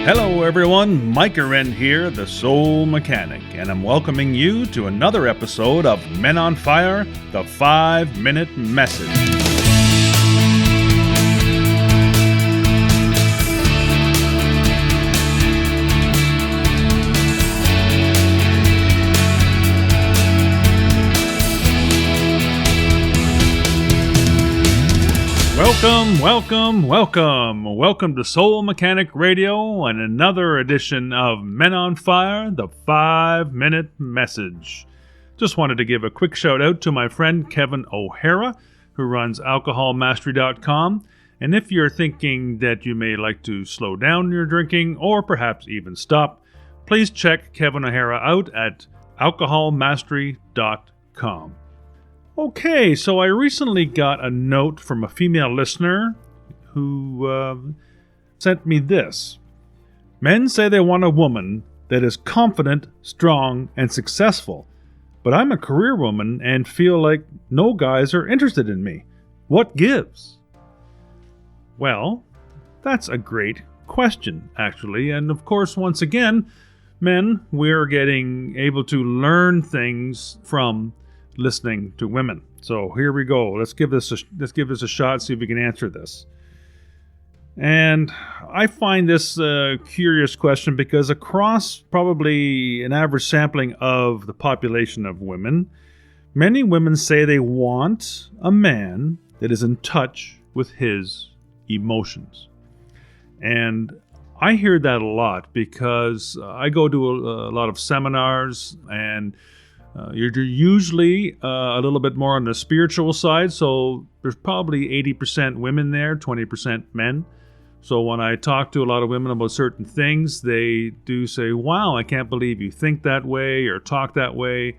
Hello everyone, Mike Arendt here, the Soul Mechanic, and I'm welcoming you to another episode of Men on Fire, the 5-Minute Message. Welcome to Soul Mechanic Radio and another edition of Men on Fire, the 5-Minute Message. Just wanted to give a quick shout out to my friend Kevin O'Hara, who runs alcoholmastery.com. And if you're thinking that you may like to slow down your drinking or perhaps even stop, please check Kevin O'Hara out at alcoholmastery.com. Okay, so I recently got a note from a female listener who sent me this. Men say they want a woman that is confident, strong, and successful, but I'm a career woman and feel like no guys are interested in me. What gives? Well, that's a great question, actually, and of course, once again, men, we're getting able to learn things from listening to women. So here we go. Let's give this a shot. See if we can answer this. And I find this a curious question because across probably an average sampling of the population of women, many women say they want a man that is in touch with his emotions. And I hear that a lot because I go to a lot of seminars, and you're usually a little bit more on the spiritual side, so there's probably 80% women there, 20% men. So when I talk to a lot of women about certain things, they do say, wow, I can't believe you think that way or talk that way.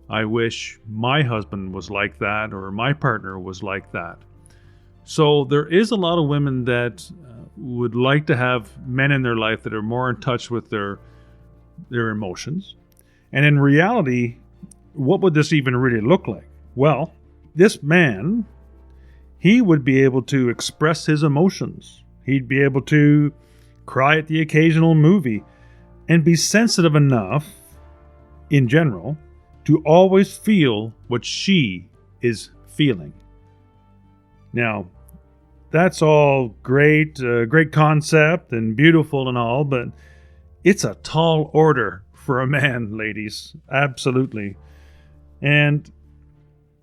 I wish my husband was like that or my partner was like that. So there is a lot of women that would like to have men in their life that are more in touch with their emotions. And in reality, what would this even really look like? Well, this man, he would be able to express his emotions. He'd be able to cry at the occasional movie and be sensitive enough, in general, to always feel what she is feeling. Now, that's all great, great concept and beautiful and all, but it's a tall order for a man, ladies. Absolutely. And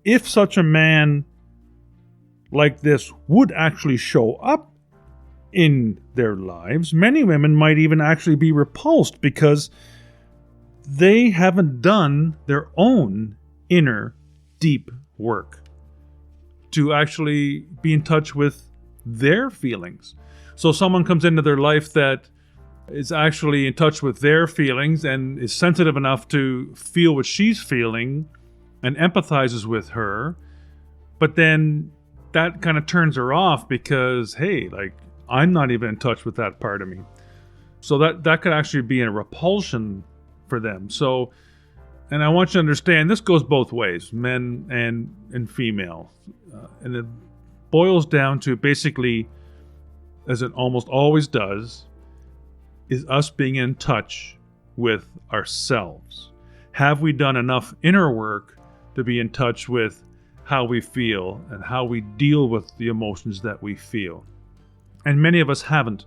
if such a man like this would actually show up in their lives, many women might even actually be repulsed because they haven't done their own inner deep work to actually be in touch with their feelings. So someone comes into their life that is actually in touch with their feelings and is sensitive enough to feel what she's feeling and empathizes with her, but then that kind of turns her off because, hey, like, I'm not even in touch with that part of me. So that could actually be a repulsion for them. So, and I want you to understand, this goes both ways, men and female. And it boils down to basically, as it almost always does, is us being in touch with ourselves. Have we done enough inner work to be in touch with how we feel and how we deal with the emotions that we feel? And many of us haven't.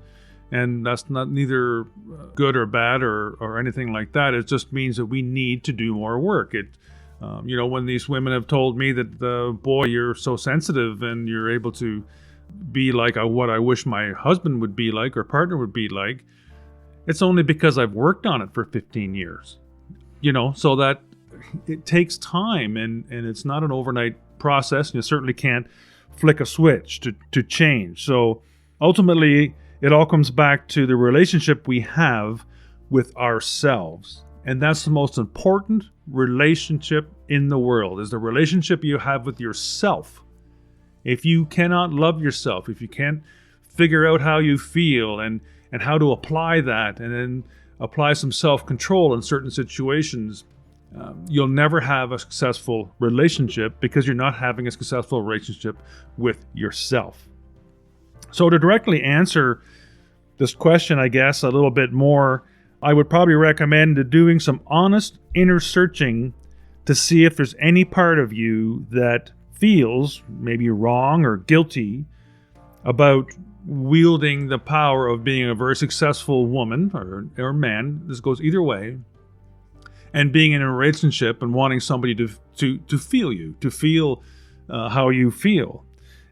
And that's not neither good or bad or anything like that. It just means that we need to do more work. When these women have told me that, boy, you're so sensitive and you're able to be like what I wish my husband would be like or partner would be like, it's only because I've worked on it for 15 years. So that it takes time and it's not an overnight process. You certainly can't flick a switch to change. So ultimately, it all comes back to the relationship we have with ourselves. And that's the most important relationship in the world, is the relationship you have with yourself. If you cannot love yourself, if you can't figure out how you feel and how to apply that and then apply some self-control in certain situations, you'll never have a successful relationship because you're not having a successful relationship with yourself. So to directly answer this question, I guess, a little bit more, I would probably recommend doing some honest inner searching to see if there's any part of you that feels maybe wrong or guilty about wielding the power of being a very successful woman or man. This goes either way. And being in a relationship and wanting somebody to feel you, to feel how you feel.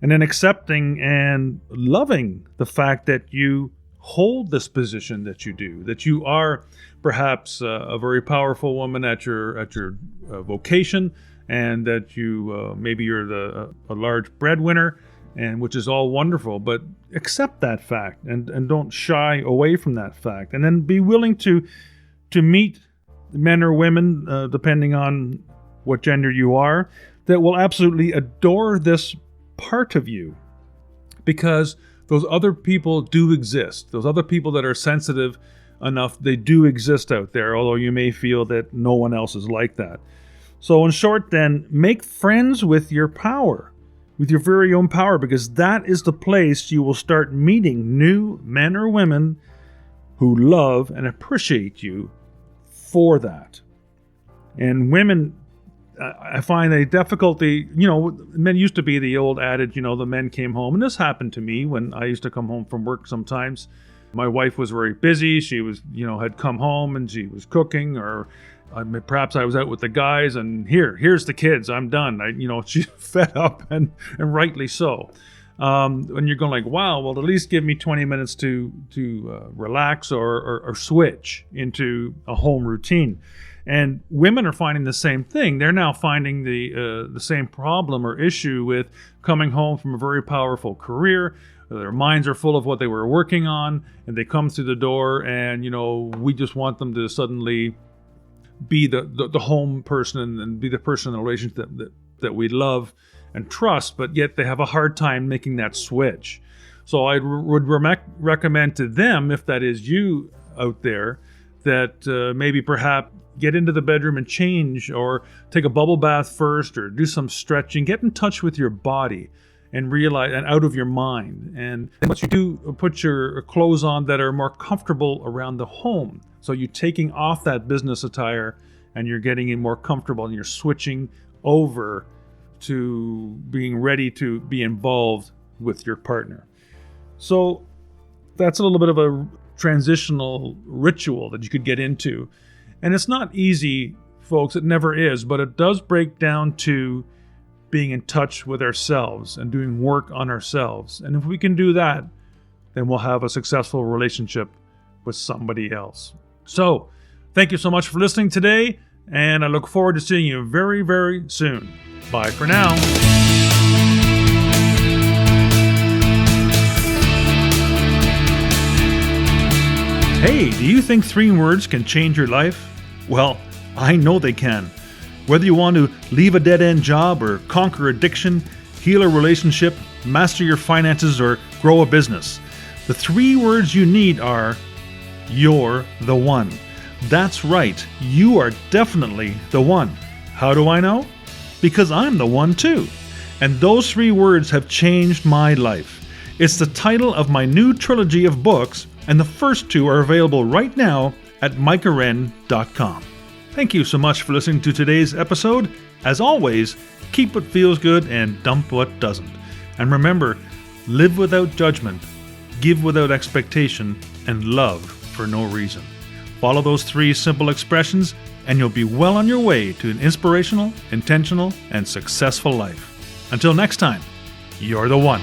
And then accepting and loving the fact that you hold this position that you do, that you are perhaps a very powerful woman at your vocation, and that you maybe you're a large breadwinner, and which is all wonderful. But accept that fact and don't shy away from that fact, and then be willing to meet men or women, depending on what gender you are, that will absolutely adore this part of you, because those other people do exist. Those other people that are sensitive enough, they do exist out there, although you may feel that no one else is like that. So in short then, make friends with your power, with your very own power, because that is the place you will start meeting new men or women who love and appreciate you for that. And women, I find a difficulty, men used to be the old adage, the men came home, and this happened to me when I used to come home from work sometimes. My wife was very busy. She was, had come home and she was cooking, or perhaps I was out with the guys and here's the kids, I'm done. She's fed up and rightly so. And you're going like, wow, well, at least give me 20 minutes to relax or switch into a home routine. And women are finding the same thing. They're now finding the same problem or issue with coming home from a very powerful career. Their minds are full of what they were working on, and they come through the door, and we just want them to suddenly be the home person and be the person in the relationship that we love and trust, but yet they have a hard time making that switch. So I would recommend to them, if that is you out there, that maybe perhaps get into the bedroom and change, or take a bubble bath first, or do some stretching. Get in touch with your body and realize, and out of your mind. And once you do, put your clothes on that are more comfortable around the home. So you're taking off that business attire and you're getting in more comfortable, and you're switching over to being ready to be involved with your partner. So that's a little bit of a transitional ritual that you could get into. And it's not easy, folks, it never is, but it does break down to being in touch with ourselves and doing work on ourselves. And if we can do that, then we'll have a successful relationship with somebody else. So, thank you so much for listening today, and I look forward to seeing you very, very soon. Bye for now. Hey, do you think 3 words can change your life? Well, I know they can. Whether you want to leave a dead-end job, or conquer addiction, heal a relationship, master your finances, or grow a business, the 3 words you need are, you're the one. That's right, you are definitely the one. How do I know? Because I'm the one too. And those 3 words have changed my life. It's the title of my new trilogy of books, and the first 2 are available right now at micahwren.com. Thank you so much for listening to today's episode. As always, keep what feels good and dump what doesn't. And remember, live without judgment, give without expectation, and love for no reason. Follow those 3 simple expressions, and you'll be well on your way to an inspirational, intentional, and successful life. Until next time, you're the one.